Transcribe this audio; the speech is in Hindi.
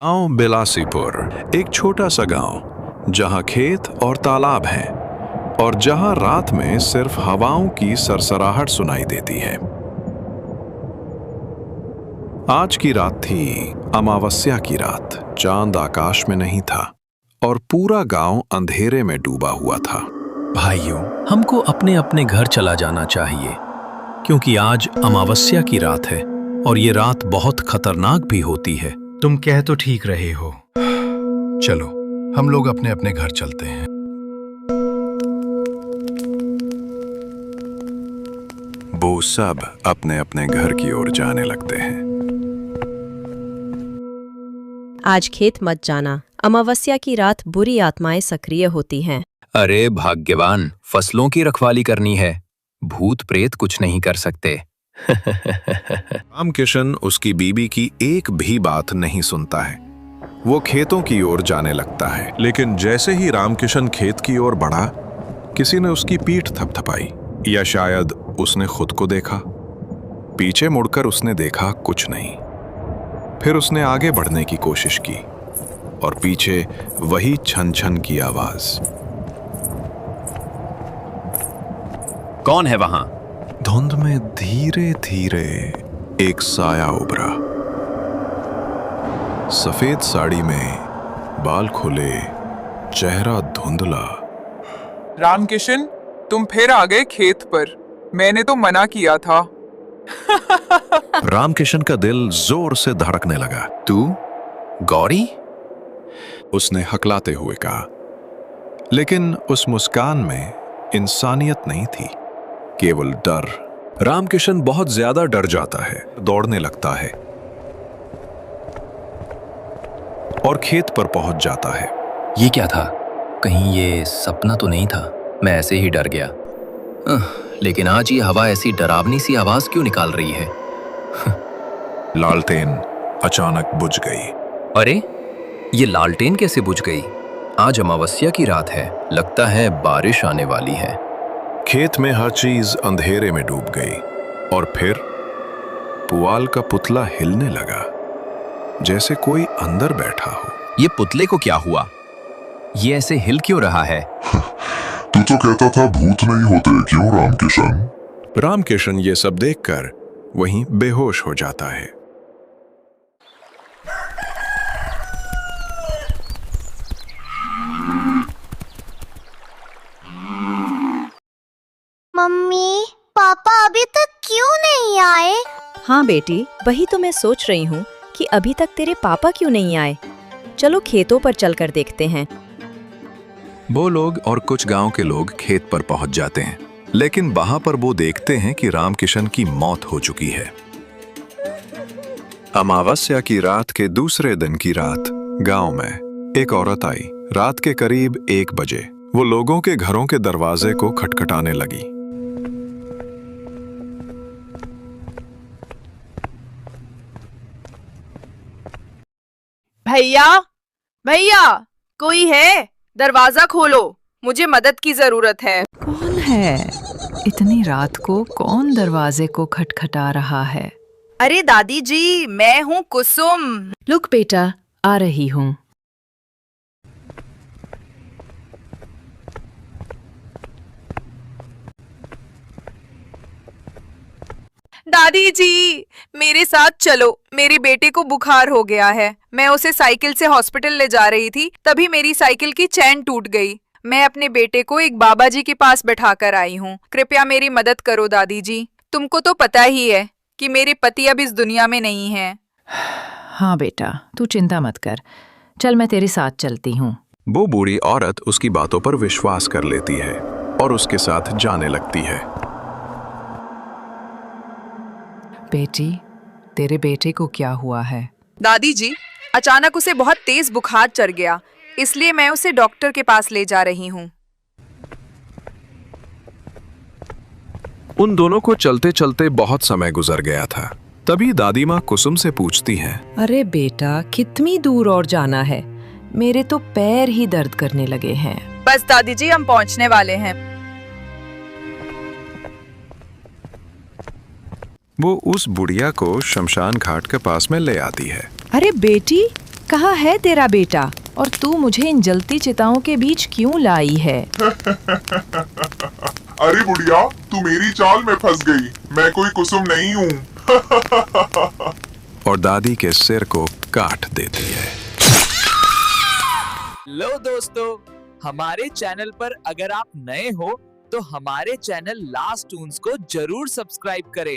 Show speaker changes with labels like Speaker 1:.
Speaker 1: गांव बिलासीपुर एक छोटा सा गांव जहां खेत और तालाब हैं और जहां रात में सिर्फ हवाओं की सरसराहट सुनाई देती है। आज की रात थी अमावस्या की रात। चांद आकाश में नहीं था और पूरा गांव अंधेरे में डूबा हुआ था।
Speaker 2: भाइयों, हमको अपने अपने घर चला जाना चाहिए क्योंकि आज अमावस्या की रात है और ये रात बहुत खतरनाक भी होती है।
Speaker 3: तुम कह तो ठीक रहे हो। चलो हम लोग अपने अपने घर चलते हैं।
Speaker 1: वो सब अपने अपने घर की ओर जाने लगते हैं।
Speaker 4: आज खेत मत जाना, अमावस्या की रात बुरी आत्माएं सक्रिय होती हैं।
Speaker 2: अरे भाग्यवान, फसलों की रखवाली करनी है, भूत प्रेत कुछ नहीं कर सकते।
Speaker 1: रामकिशन उसकी बीबी की एक भी बात नहीं सुनता है। वो खेतों की ओर जाने लगता है, लेकिन जैसे ही रामकिशन खेत की ओर बढ़ा, किसी ने उसकी पीठ थपथपाई, या शायद उसने खुद को देखा। पीछे मुड़कर उसने देखा कुछ नहीं। फिर उसने आगे बढ़ने की कोशिश की और पीछे वही छन छन की आवाज।
Speaker 2: कौन है वहां?
Speaker 1: धुंध में धीरे धीरे एक साया उभरा। सफेद साड़ी में, बाल खुले, चेहरा धुंधला।
Speaker 5: रामकिशन, तुम फिर आ गए खेत पर। मैंने तो मना किया था।
Speaker 1: रामकिशन का दिल जोर से धड़कने लगा।
Speaker 2: तू गौरी?
Speaker 1: उसने हकलाते हुए कहा, लेकिन उस मुस्कान में इंसानियत नहीं थी, केवल डर। रामकिशन बहुत ज्यादा डर जाता है, दौड़ने लगता है और खेत पर पहुंच जाता है।
Speaker 2: ये क्या था? कहीं ये सपना तो नहीं था? मैं ऐसे ही डर गया। लेकिन आज ये हवा ऐसी डरावनी सी आवाज क्यों निकाल रही है?
Speaker 1: लालटेन अचानक बुझ गई।
Speaker 2: अरे, ये लालटेन कैसे बुझ गई? आज अमावस्या की रात है, लगता है बारिश आने वाली है।
Speaker 1: खेत में हर चीज अंधेरे में डूब गई और फिर पुआल का पुतला हिलने लगा, जैसे कोई अंदर बैठा हो।
Speaker 2: ये पुतले को क्या हुआ? ये ऐसे हिल क्यों रहा है?
Speaker 6: तू तो कहता था भूत नहीं होते, क्यों रामकिशन?
Speaker 1: रामकिशन ये सब देखकर वहीं बेहोश हो जाता है।
Speaker 7: मम्मी, पापा अभी तक क्यों नहीं आए?
Speaker 4: हाँ बेटी, वही तो मैं सोच रही हूँ कि अभी तक तेरे पापा क्यों नहीं आए। चलो खेतों पर चलकर देखते हैं।
Speaker 1: वो लोग और कुछ गांव के लोग खेत पर पहुंच जाते हैं, लेकिन वहां पर वो देखते हैं कि रामकिशन की मौत हो चुकी है। अमावस्या की रात के दूसरे दिन की रात गांव में एक औरत आई। रात के करीब 1 बजे वो लोगों के घरों के दरवाजे को खटखटाने लगी।
Speaker 8: भैया, भैया, कोई है? दरवाजा खोलो, मुझे मदद की जरूरत है।
Speaker 9: कौन है? इतनी रात को कौन दरवाजे को खटखटा रहा है?
Speaker 8: अरे दादी जी, मैं हूँ कुसुम।
Speaker 9: लुक बेटा, आ रही हूँ।
Speaker 8: दादी जी, मेरे साथ चलो, मेरे बेटे को बुखार हो गया है। मैं उसे साइकिल से हॉस्पिटल ले जा रही थी, तभी मेरी साइकिल की चैन टूट गई। मैं अपने बेटे को एक बाबा जी के पास बैठाकर आई हूँ। कृपया मेरी मदद करो दादी जी। तुमको तो पता ही है कि मेरे पति अब इस दुनिया में नहीं हैं।
Speaker 9: हाँ बेटा, तू चिंता मत कर। चल, मैं तेरे साथ चलती हूँ।
Speaker 1: वो बूढ़ी औरत उसकी बातों पर विश्वास कर लेती है और उसके साथ जाने लगती है।
Speaker 9: बेटी, तेरे बेटे को क्या हुआ है?
Speaker 8: दादी जी, अचानक उसे बहुत तेज बुखार चढ़ गया, इसलिए मैं उसे डॉक्टर के पास ले जा रही हूँ।
Speaker 1: उन दोनों को चलते चलते बहुत समय गुजर गया था। तभी दादी माँ कुसुम से पूछती हैं,
Speaker 9: अरे बेटा, कितनी दूर और जाना है? मेरे तो पैर ही दर्द करने लगे हैं।
Speaker 8: बस दादी जी, हम पहुँचने वाले हैं।
Speaker 1: वो उस बुढ़िया को शमशान घाट के पास में ले आती है।
Speaker 9: अरे बेटी, कहाँ है तेरा बेटा? और तू मुझे इन जलती चिताओं के बीच क्यों लाई है?
Speaker 6: अरे बुढ़िया, तू मेरी चाल में फंस गई। मैं कोई कुसुम नहीं हूँ।
Speaker 1: और दादी के सिर को काट देती है।
Speaker 10: लो दोस्तों, हमारे चैनल पर अगर आप नए हो तो हमारे चैनल लास्ट टून्स को जरूर सब्सक्राइब करें